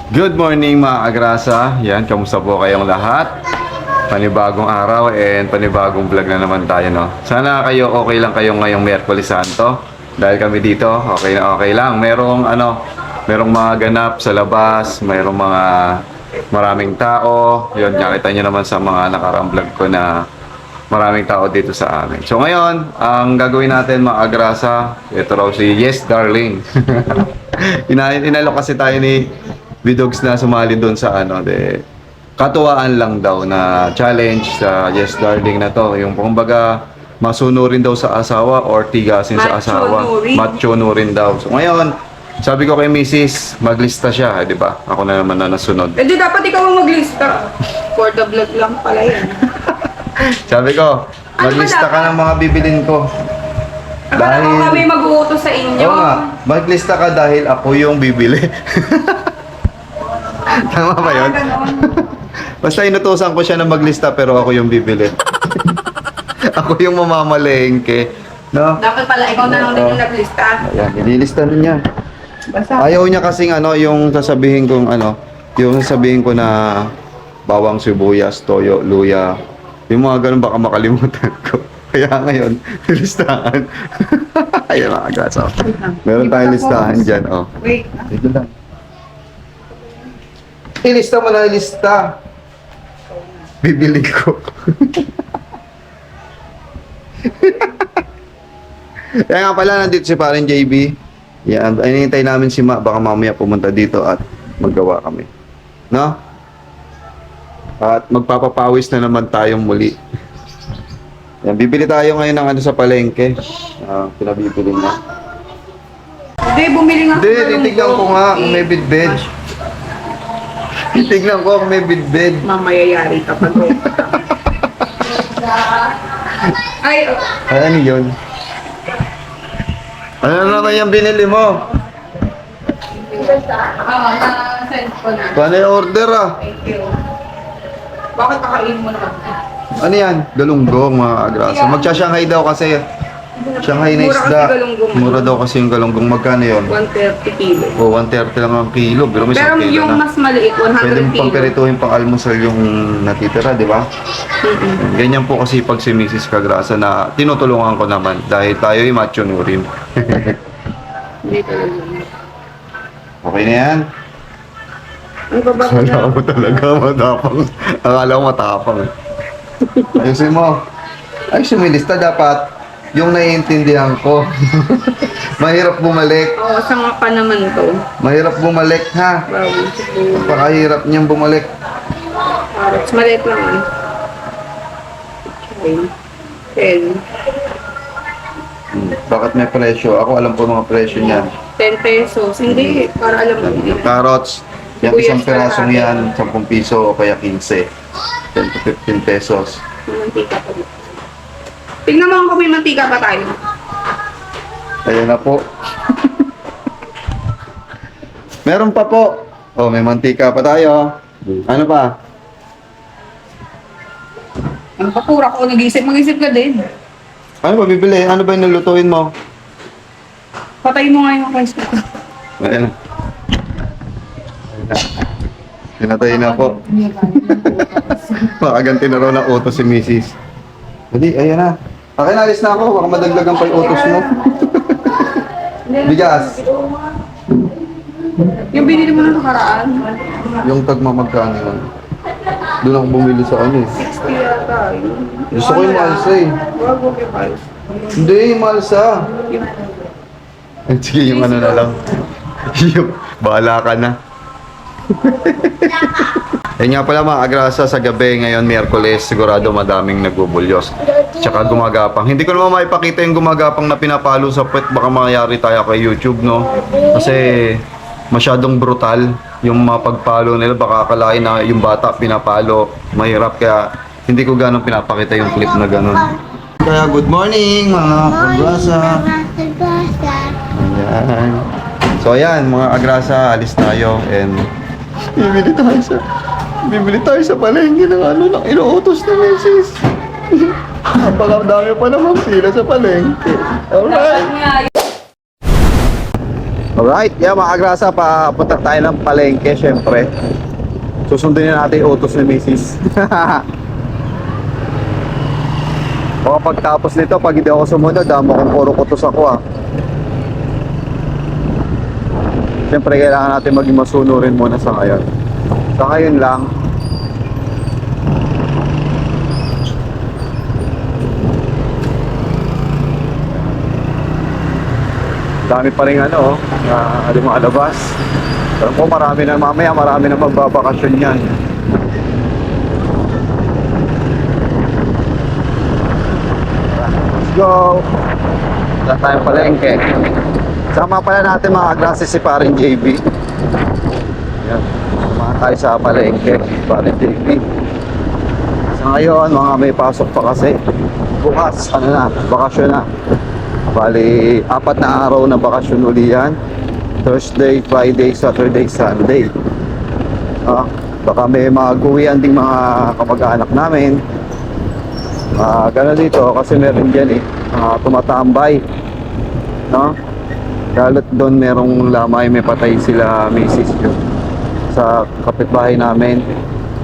Good morning mga agrasa. Yan, kamusta po kayong lahat? Panibagong araw and panibagong vlog na naman tayo, no? Sana kayo okay lang kayo ngayong Miyerkules Santo. Dahil kami dito, okay na okay lang. Merong mga ganap sa labas, maraming tao. Yun, nakita nyo naman sa mga nakaraang vlog ko na maraming tao dito sa amin. So ngayon, ang gagawin natin mga agrasa, ito raw si Yes Darling. Inalok kasi tayo ni Bidogs na sumali doon sa katuwaan lang daw na challenge sa Yes Darling na to. Yung kumbaga, masunurin daw sa asawa or tigasin sa asawa. Machonurin daw. So ngayon, sabi ko kay Mrs. maglista siya, di ba? Ako na naman na nasunod. Eh di dapat ikaw ang maglista. For the vlog lang pala yan. Sabi ko, maglista ka ng mga bibilin ko. Akala ko kami mag-uutos sa inyo. Oo nga, maglista ka dahil ako yung bibili. Tama ba yun? Basta inutusan ko siya na maglista pero ako yung bibili. Ako yung mamamalengke. No? Dapat pala ikaw na lang din yung naglista. Ayan, ililista na niya. Basta. Ayaw niya kasing yung sasabihin ko na bawang sibuyas, toyo, luya. Yung mga ganun baka makalimutan ko. Kaya ngayon, listahan. Ayan mga grasa. Meron tayong listahan dyan. Oh. Wait. Dito lang. Ilista mo na, ilista. Bibili ko. Kaya nga pala, nandito si Parin JB. Yan, hinihintay namin si Ma. Baka mamaya pumunta dito at maggawa kami. No? At magpapapawis na naman tayong muli. Yan, bibili tayo ngayon ng sa palengke. Pinabibili na. Hindi, bumili nga. Hindi, titignan ko nga kung may bidbid. Titignan ko kung may bidbid. Mamayayari ka pa. Ay, Ay, ano yun? Ano naman yung binili mo? na-send ko na. Paano yung order Thank you. Bakit kakainin mo naman? Ano yan? Galunggong mga agrasa. Magsha-Shanghai daw kasi. Shanghai na Mura kasi isda. galunggong. Mura daw kasi yung galunggong. Magkano yun? 130 kilo. O, 130 lang ang kilo. Pero may Pero isang kilo yung na. mas maliit, 100 Pwede mo kilo. pang perituhin pang almusal yung natitira, di ba? Ganyan po kasi pag si Mrs. Kagrasa na tinutulungan ko naman dahil tayo ay machonurin. Hindi talaga. Okay na yan? Ang baba ko Akala na. mo talaga matapang. Akala ko matapang. Ayusin mo. Ay, sumilista dapat yung naiintindihan ko. Mahirap bumalik. Oo, sanga pa naman to. Mahirap bumalik, ha? Bawal siguro. Napakahirap niyang bumalik. Carrots, maliit lang eh. Okay. 10. Bakit may presyo? Ako alam po mga presyo niyan. 10 pesos. Hindi, para alam mo. Carrots, yan Sibuyas isang perasong kalahati. yan, 10 piso o kaya 15. 10 to 15 pesos. Mantika pa. Tingnan mo kung may mantika pa tayo. Ayan na po. Meron pa po. Oh, may mantika pa tayo. Ano pa? Ang papura ko, mag-isip ka din. Ano ba bibili? Ano ba yung nalutuin mo? Patay mo nga yung rice cooker. Ayan na. Ayan na. Pinatay na po. Makaganti na raw ng utos si Mrs. Dali, ayan na. Akin, alis na ako. Baka madagdagan pa yung utos mo. Bigas. Yung binili mo na nakaraan. Yung tagma magkano yun? Doon ako bumili sa ano eh. 60 yata. Gusto ko yung malsa eh. Wag mo yung price. Hindi, yung malsa. Sige, yung ano na lang. Yung, bahala ka na. Yan nga pala mga agrasa sa gabi ngayon, Miyerkules, sigurado madaming nagbubulyos. Tsaka gumagapang. Hindi ko naman maipakita yung gumagapang na pinapalo sa puwet. Baka mayari tayo kay YouTube, no? Kasi masyadong brutal yung mga pagpalo nila. Baka akalain na yung bata pinapalo. Mahirap kaya hindi ko ganun pinapakita yung clip na ganun. Kaya good morning mga agrasa. Ayan. So ayan mga agrasa, alis tayo and bibili tayo sa palengke ng ng inuutos ni Mrs. Napakadami pa naman sila sa palengke. Alright. Alright, yeah mga kagrasa, papunta tayo ng palengke syempre. Susundin natin yung utos ni Mrs. O pagtapos nito, pag hindi ako sumunod, mukhang puro kutos ako Siyempre kailangan natin maging masunurin muna sa ngayon. Sa ngayon lang. Dami pa rin lumalabas. Pero po marami na mamaya, marami na magbabakasyon yan. Let's go! Wala tayong palengke. Sama pala natin mga kagrasa si paring JB. Yan. Sama tayo sa palengke, paring JB. Sa ngayon, mga may pasok pa kasi. Bukas, bakasyon na. Bali, 4 na araw na bakasyon uli yan. Thursday, Friday, Saturday, Sunday. Baka may mag-uwian ding mga kamag-anak namin. Gano'n dito kasi meron dyan tumatambay. No? Lalo't doon merong lamay, may patay sila Mrs. Sa kapitbahay namin,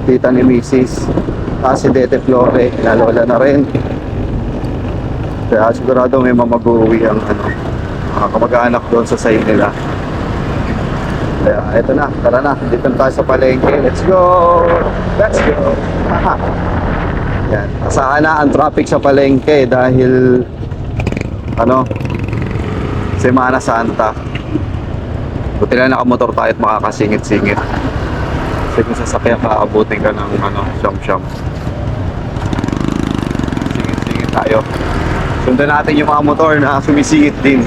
tita ni Mrs. Si Dete Flore, lalola na rin. Kaya sigurado may mamag-uwi ang mga kamag-anak doon sa side nila. Kaya eto na, tara na, dito na tayo sa palengke. Let's go! Let's go! Yan, saan na ang traffic sa palengke dahil Semana Santa. Buti na nakamotor tayo at makakasingit-singit. Kasi kung sasakyan ka, abutin ka ng siyam-siyam. Singit-singit tayo. Sundan natin yung mga motor na sumisingit din.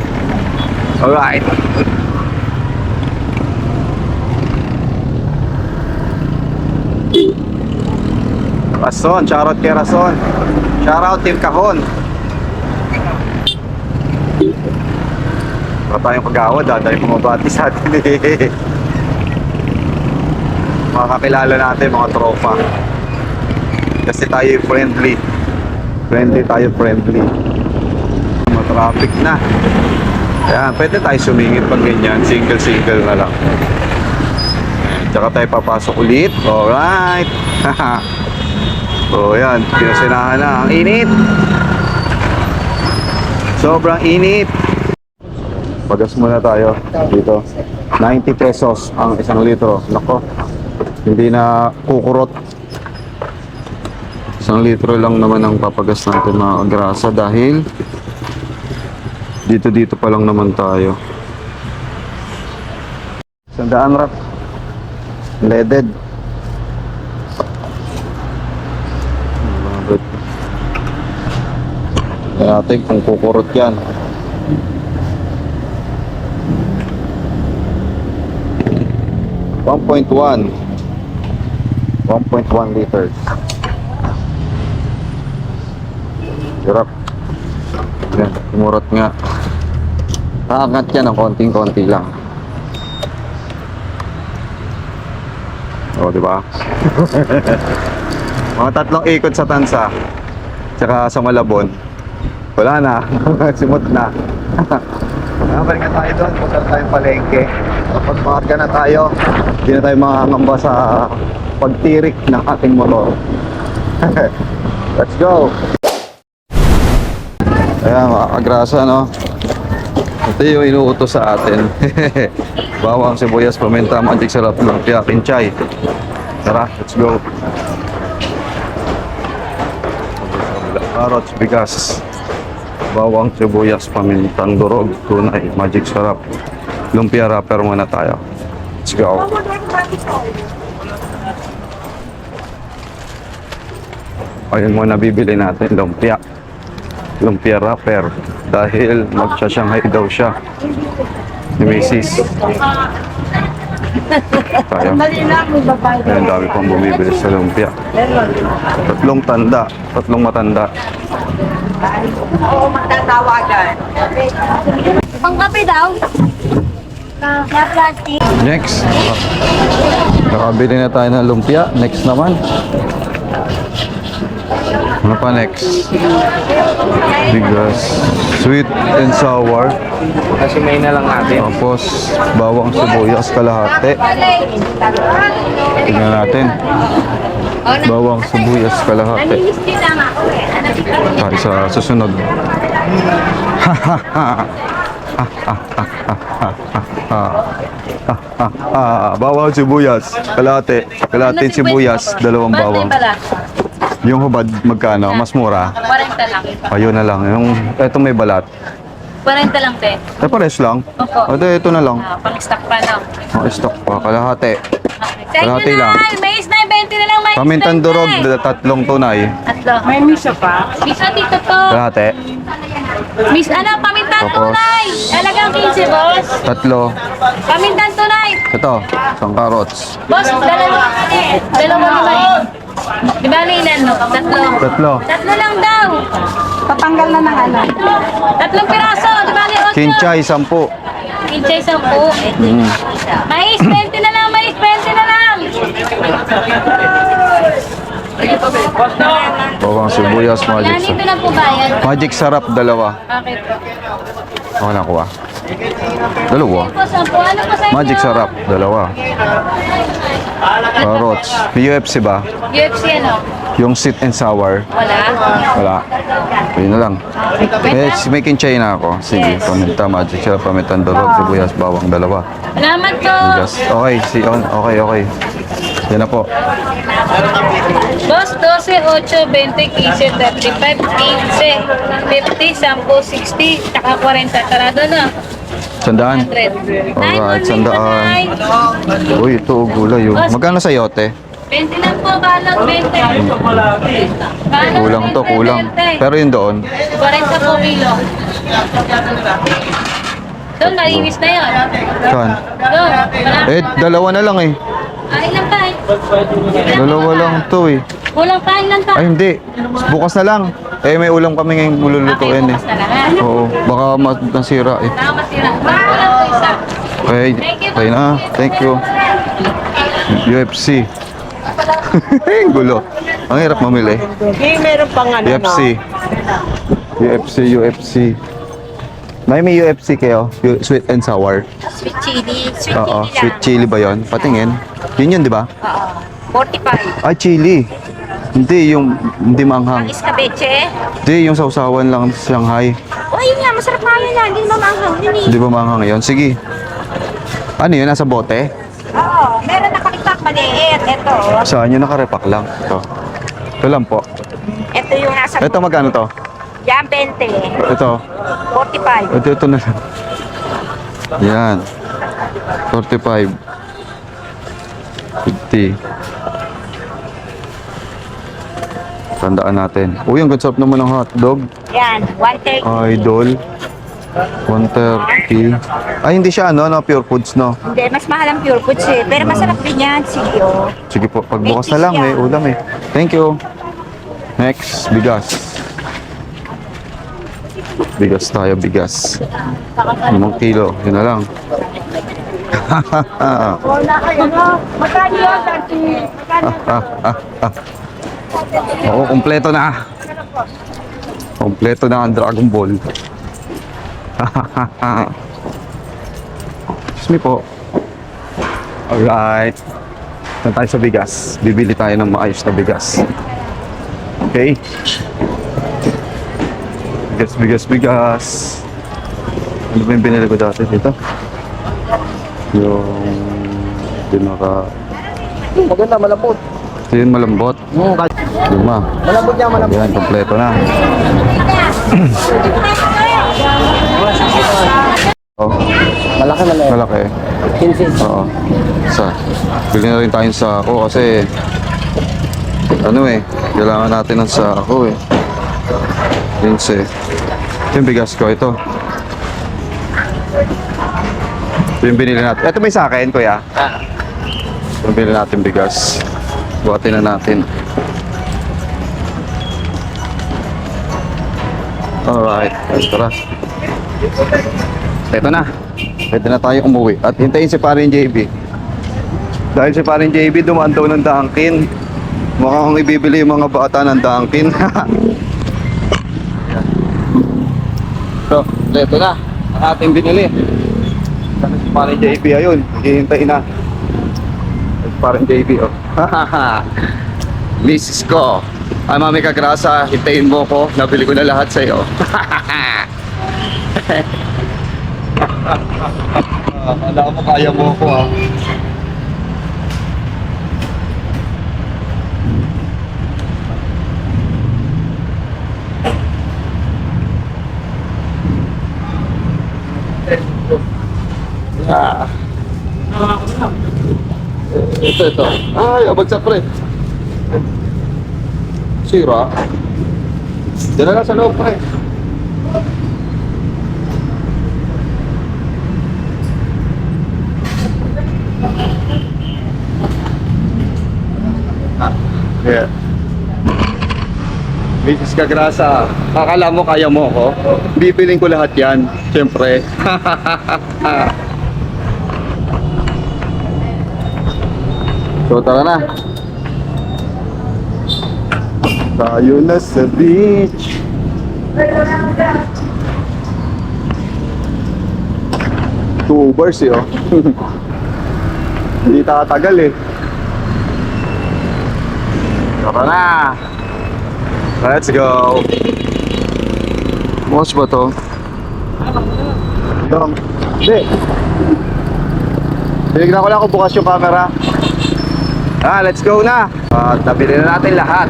Alright. Rason, shoutout kay Rason. Shoutout Team Kahon. Baka tayong kagawad dahil pumabati sa atin Makakakilala natin mga tropa. Kasi tayo friendly. Friendly. Traffic na. Ayan, pwede tayo sumingit pag ganyan. Single na lang. Tsaka tayo papasok ulit. Alright. So yan, pinasinahan na. Ang init. Sobrang init. Pagas muna tayo dito. 90 pesos ang 1 litro. Nako. Hindi na kukurot. 1 litro lang naman ang papagas natin mga grasa dahil dito pa lang naman tayo. 100 rap. Leaded. Tignan natin kung kukurot yan. $1.1 liters. Hirap. Yan, kumurot nga. Aangat yan ng konting-konti lang. O, diba? Mga 3 ikot sa Tansa. Tsaka sa Malabon. Wala na. Simot na. Balik na tayo doon. Punta tayong palengke. Kapag makarga na tayo, hindi na tayo makangamba sa pagtirik ng ating motor. Let's go! Ayan, mga kagrasa, no? Ito yung inuutos sa atin. Bawang, sibuyas, paminta, magic sarap, lumpia, kinchay. Tara, let's go. Carrots, bigas, bawang, sibuyas, pamintang durog, tunay, magic sarap, lumpia, wrapper muna tayo. Let's go. Ayun muna bibili natin, lumpia wrapper dahil magsa-Shanghai daw siya ni Mrs. Tayo. Ayun, dami pang bumibili sa lumpia. 3 matanda. Oo, magtatawagan. Pangkape daw. Na plastic. Next, nakabili na tayo ng lumpia. Next naman, Ano pa next? Bigas. Sweet and sour. Kasi may na lang natin. Tapos, bawang sibuyas kalahati. Tingnan natin. Bawang sibuyas kalahati. Tayo sa susunod. Bawang sibuyas kalahati. Kalahati sibuyas, dalawang bawang. Yung hubad magkano? Mas mura. 40 lang. Ayun na lang. Yung eto may balat. 40 lang, te. Eh pares lang. Opo. O di, ito na lang. Pang-stock pa, no? Ang stock pa kalahati. Sa inyo Kalahati lang. na, mais na, 20 na lang, mais. Pamintang durog, tatlong tunay. Tatlo. May misa pa? Misa dito po. Kalahati. Miss, ano, pamintang Tapos? tunay. Talagang 15, boss. Tatlo. Pamintang tunay. Ito, isang carrots. Boss, dalawa naman. Di ba ilan, no? Tatlo. Tatlo. Tatlo lang daw. Patanggal na ng ano. Tatlong piraso. Di ba 8? Kinchay, 10. Kinchay 10. Mais, 20 na lang, mais, 20 na lang. Bawang sibuyas, magic Yan, dito sarap. na po bayad. Magic sarap, dalawa. Okay po. Ako nakuha. Dalawa. Po, 10. Ano po sa inyo? Magic sarap, dalawa. Carrots. May UFC ba? UFC, ano? Yung sweet and sour. Wala. Wala. Ayun na lang. Eh, may kinchay na ako. Sige, paminta, magic sarap, pamintang durog, sibuyas, bawang, dalawa. Salamat po. Bigas. Okay, okay. Yan na po. Boss, 12, 8, 20, 15, 35, 15, 50, 10, 60, saka 40. Tarado na. Sandaan. 100. Alright, sandaan. Uy, ito, gulay yun. Magkano sa yote? 20 lang po, balot, 20. Balot, Kulang to, 20, kulang. 20. Pero yun doon, 40 po kilo. Doon, malinis na yun. saan? Doon, malaki. Eh, dalawa na lang eh. Ilan pa eh? Dalawa lang to eh. Kulang pa, ilan pa? Ay, hindi. Bukas na lang. Eh, may ulam kami ngayong mululutuin eh. bukas na lang. Oo, baka masira eh. Baka masira. Kulang po isa. Okay, okay na. Thank you. UFC. Ang gulo. Ang hirap mamili. Meron pang ano, UFC. UFC. May UFC kayo? Sweet and sour? Sweet chili. Sweet Oo, chili sweet chili ba yon? Patingin. Yun, di ba? Oo. 45. Ay, chili. Hindi, yung hindi manghang. Ang iskabeche. Hindi, yung sausawan lang sa Shanghai. Oh, yun nga. Masarap nga yun yan. Hindi naman maanghang yun eh. Hindi ba manghang yun? Sige. Ano yun? Nasa bote? Oo. Meron nakalitak maliit. Ito. Saan yun? Nakarepak lang. Ito. Ito lang po. Ito yung nasa Ito magkano to? yan, 20. Ito. 45. Ito na lang. Yan. 45. 50. Tandaan natin. Uy, ang sarap naman ng hotdog. Yan. 130. Idol. 130. Ay, hindi siya no, pure foods, no? Hindi. Mas mahal ang pure foods eh. Pero masarap din yan. Sige oh. Sige po, pagbukas na lang, may ulam eh. Thank you. Next, bigas. Bigas tayo, bigas. 5 kilo, yun na lang. Magkano yun, Tati? Oo, kompleto na. Kompleto na ang Dragon Ball. Excuse me po. Alright. Saan tayo sa bigas? Bibili tayo ng maayos na bigas. Okay? Bigas. Ano ba yung binili ko dati dito? Yung dinaka... Maganda, malambot. Ito yung malambot. Luma. Malambot niya, malambot. Yan, kompleto na. Oh, Malaki. malaki. 15. Oo. Isa. Bili na rin tayong sako kasi ano eh, kailangan natin ng sako eh. 15. Ito yung bigas ko, ito. Ito yung binili natin. Ito may sa akin, kuya. Ito yung binili natin bigas. Buhatin na natin. Alright, tara. Ito na. Pwede na tayo umuwi. At hintayin si Parin JB. Dahil si Parin JB dumaan daw ng Dunkin. Mukhang ibibili yung mga bata ng Dunkin. So, ito na. Ang ating binili. Sana si parang JB ayun. Hihintay na. Parang JB oh. Misis ko. Ay, Mami Kagrasa, hintayin mo ko. Nabili ko na lahat sa'yo. Alam mo, kaya mo ako ah. Ah. Ito. Ay, abagsak pre. Sira. Diyan na lang sa loob pre. Yeah. Mrs. Kagrasa, akala mo kaya mo ako? Bibiling ko lahat yan, siyempre. So tara na. Tayo na sa beach. Two hours eh oh. Hindi tatagal eh. Tara na. Let's go. Watch ba to? Hindi. Tinignan ko lang kung bukas yung camera. Let's go na. At nabili na natin lahat.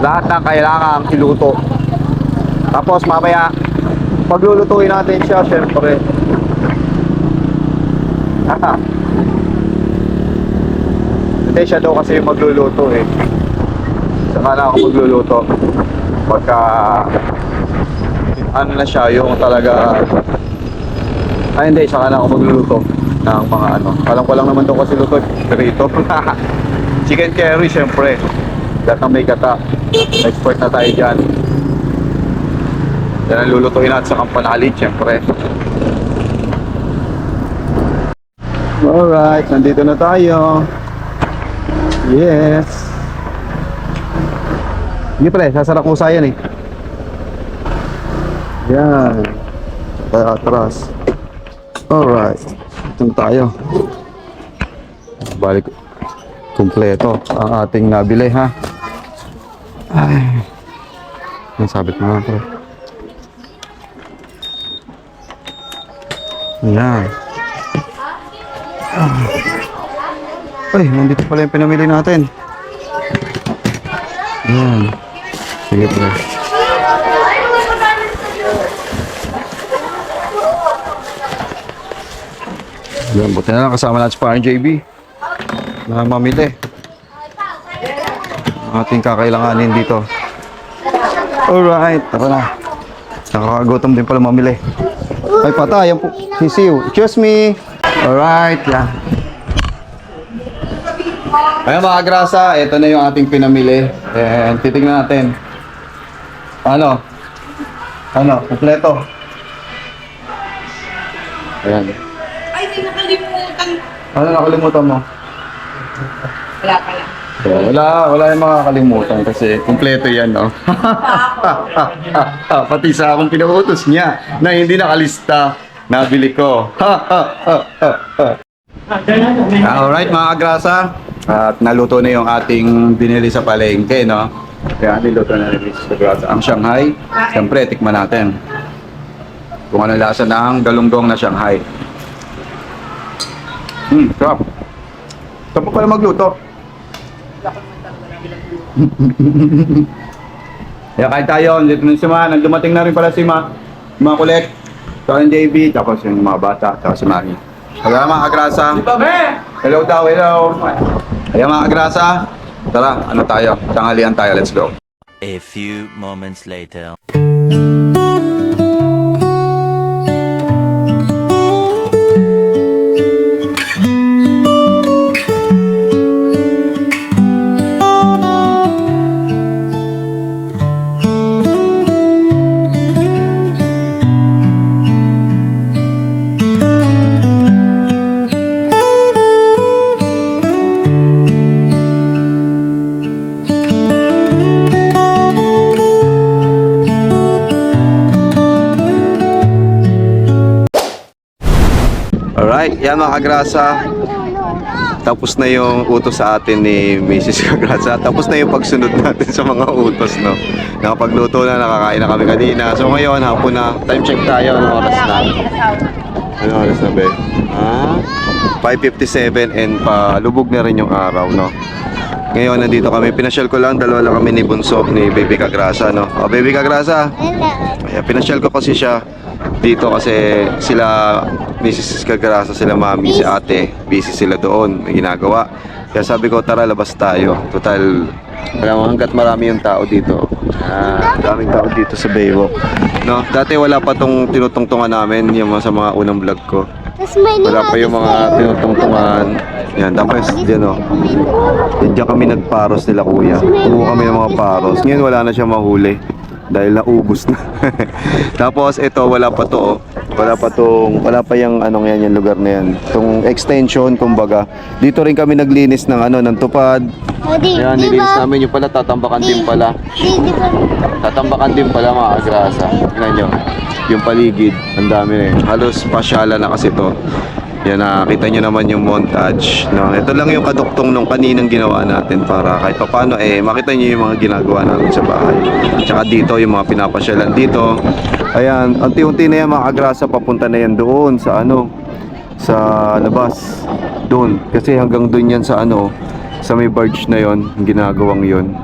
Lahat ng kailangang iluto. Tapos mamaya paglulutuin natin siya, syempre. Hindi siya daw kasi yung magluluto eh. Saka na ako magluluto pagka ano na siya, yung talaga hindi, saka na ako magluluto ng mga ano. Alam ko lang naman daw kasi luto dito. Chicken curry syempre. Lahat ng may gata. Expert na tayo dyan. Yan ang lulutuin natin sa kampanali syempre. Alright, nandito na tayo. Yes. Hindi pre, sasarap ko sayan eh. Yan. Tayo atras. Alright. Ito na tayo. Balik. Kompleto ang ating nabili ha. Ay. Ang sabit mo nga pre. Yan. Ay, nandito pala yung pinamili natin. Yan. Sige pre. Yan, buti na lang kasama natin si parang JB na mamili ating kakailanganin dito. Alright, tara na. Nakakagutom din pala mamili. Ay patay, yan po. Sisiw. Excuse me. Alright, yan. Ayan mga grasa, ito na yung ating pinamili. And titignan natin. Ano, kompleto. Ayan. Ay, di nakalimutan. Ano nakalimutan mo? Wala pala. Wala yung makakalimutan kasi kompleto yan, no? Pati sa akong pinautos niya na hindi nakalista, nabili ko. Alright mga grasa, at naluto na yung ating binili sa palengke, no? Kaya niluto na rin sa grasa ang Shanghai. Siyempre, tikman natin kung ano lasa ng galunggong na Shanghai. Sarap. Sarap pala magluto. Kaya kahit tayo, dito na si Ma, nagdumating na rin pala si Ma Kulit, sa JB, tapos yung mga bata, tapos si Mami. Kaya mga agrasa, hello daw, hello. Kaya mga agrasa, tara, ano tayo, tanghalian tayo, let's go. A few moments later. Ay, yan mga kagrasa. Tapos na yung utos sa atin ni Mrs. Kagrasa. Tapos na yung pagsunod natin sa mga utos, no? Nakapagluto na, nakakain na kami kanina. So ngayon, hapon na. Time check tayo. Anong oras na? Anong oras na, be? 5:57 and palubog na rin yung araw, no? Ngayon, nandito kami. Pinasyal ko lang. Dalawa lang kami ni Bunso, ni Baby Kagrasa, no? O, Baby Kagrasa. Ayan, pinasyal ko kasi siya dito kasi sila Mrs. Kagrasa, sila mami, si ate, busy sila doon, may ginagawa. Kaya sabi ko, tara labas tayo. Total, alam mo, hanggat marami yung tao dito. Daming tao dito sa Baywalk. No, dati wala pa tong tinutungtungan namin, yung mga sa mga unang vlog ko. Wala pa yung mga tinutungtungan. Yan, tapos dyan o. Diyan kami nagparos nila kuya. Kumuha kami ng mga paros. Ngayon wala na siya mahuli dahil naubos na. Tapos ito wala pa to, wala pa yung ano yan, yung lugar na yan. Itong extension kumbaga. Dito rin kami naglinis ng ng tupad. Ayan, nilinis namin yung pala, tatambakan din pala. Tatambakan din pala mga agrasa. Tingnan nyo, yung paligid, ang dami halos pasyala na kasi to. Yan, nakita nyo naman yung montage, no? Ito lang yung kaduktong nung kaninang ginawa natin para kahit paano makita nyo yung mga ginagawa natin sa bahay. Tsaka dito yung mga pinapasyalan dito. Ayan, unti-unti na yan mga agrasa, papunta na yan doon sa sa labas doon, kasi hanggang doon yan sa sa may barge na yon, ginagawang yon.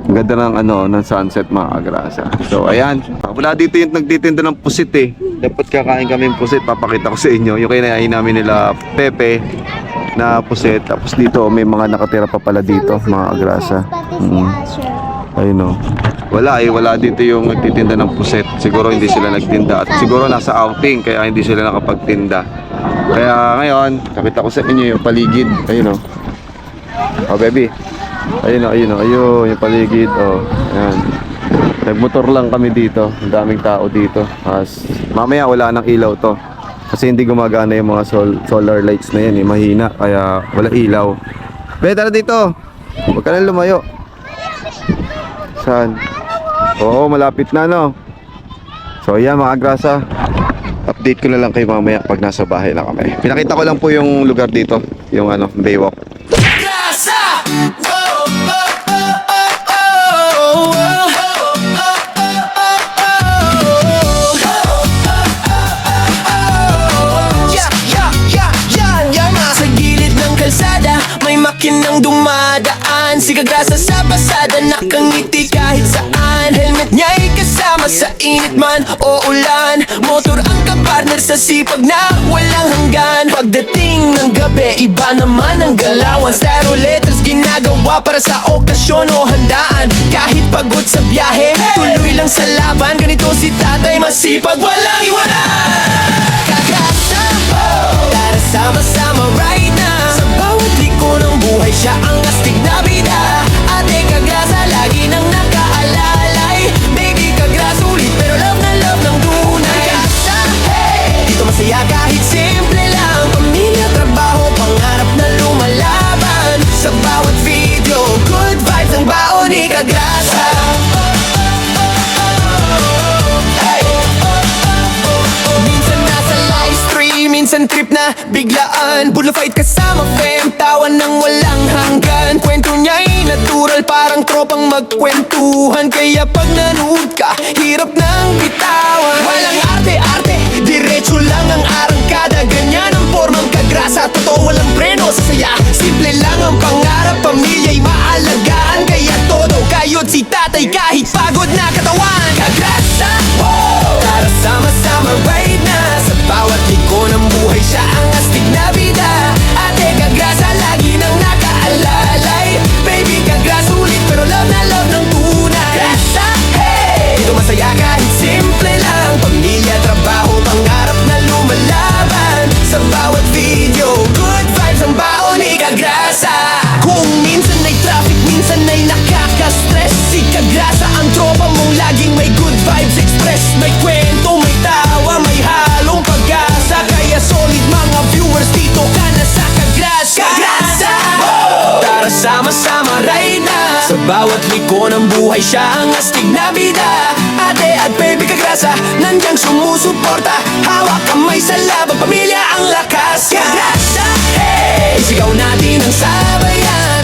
Ang ganda ng ng sunset mga agrasa. So ayan, wala dito yung nagtitinda ng pusit Dapat kakain kami ng pusit, papakita ko sa inyo. Yung kinain namin nila Pepe na pusit. Tapos dito may mga nakatira pa pala dito mga agrasa. Ayun wala dito yung nagtitinda ng pusit. Siguro hindi sila nagtinda at siguro nasa outing kaya hindi sila nakapagtinda. Kaya ngayon, pakita ko sa inyo yung paligid. Ayun oh baby. Ayun yung paligid. Ayan. Nagmotor lang kami dito. Ang daming tao dito. Mamaya wala nang ilaw to. Kasi hindi gumagana yung mga solar lights na yan mahina. Kaya wala ilaw. Tara dito. Huwag ka nang lumayo. Saan? Oo, malapit na So yan mga agrasa. Update ko na lang kayo mamaya pag nasa bahay na kami. Pinakita ko lang po yung lugar dito. Yung Baywalk. Makinang dumadaan, si Kagrasa sa pasada, nakangiti kahit saan. Helmet niya'y kasama sa init man o ulan. Motor ang kapartner sa sipag na walang hanggan. Pagdating ng gabi, iba naman ang galawan. Styro letters ginagawa para sa okasyon o handaan. Kahit pagod sa biyahe, tuloy lang sa laban. Ganito si tatay, masipag, walang iwanan. Kagrasa, tara sama-sama right now. Sa bawat liko ng buhay, siya ang astig na bida. Ate Kagrasa, lagi nang nakaalalay. Baby Kagrasa, ulit pero love na love ng tunay. Kagrasa, hey! Dito masaya kahit simple lang. Pamilya, trabaho, pangarap na lumalaban. Sa bawat video, good vibes ang baon ni Kagrasa. Minsan trip na biglaan, bullfight kasama fam, tawan ng walang hanggan. Kwento niya'y natural, parang tropang magkwentuhan. Kaya pag nanood ka, hirap nang bitawan. Walang arte-arte, diretso lang ang arangkada. Ganyan ang formang Kagrasa, totoo walang preno sa saya. Simple lang ang pangarap, pamilya'y maalagaan. Kaya todo kayod si tatay kahit pagod na katawan. Kagrasa, tara sama-sama right na. Sa bawat liko ng buhay, siya ang astig na bida. Ate Kagrasa, lagi nang nakaalalay. Baby Kagrasa, ulit pero love na love ng tunay. Kagrasa, hey! Dito masaya kahit simple lang. Pamilya, trabaho, pangarap na lumalaban. Sa bawat video, good vibes ang baon ni Kagrasa. Kung minsan ay traffic, minsan ay nakaka-stress, si Kagrasa ang tropa mong laging may good vibes express. May kwento, may tawa, may halong pag-asa. Kaya solid mga viewers, dito ka na sa Kagrasa. Kagrasa! Tara sama-sama right na. Sa bawat liko ng buhay, siya ang astig na bida. Ate At baby Kagrasa, nandiyan sumusuporta. Hawak kamay sa laban, pamilya ang lakas. Kagrasa, hey! Sigaw natin ang sabayan.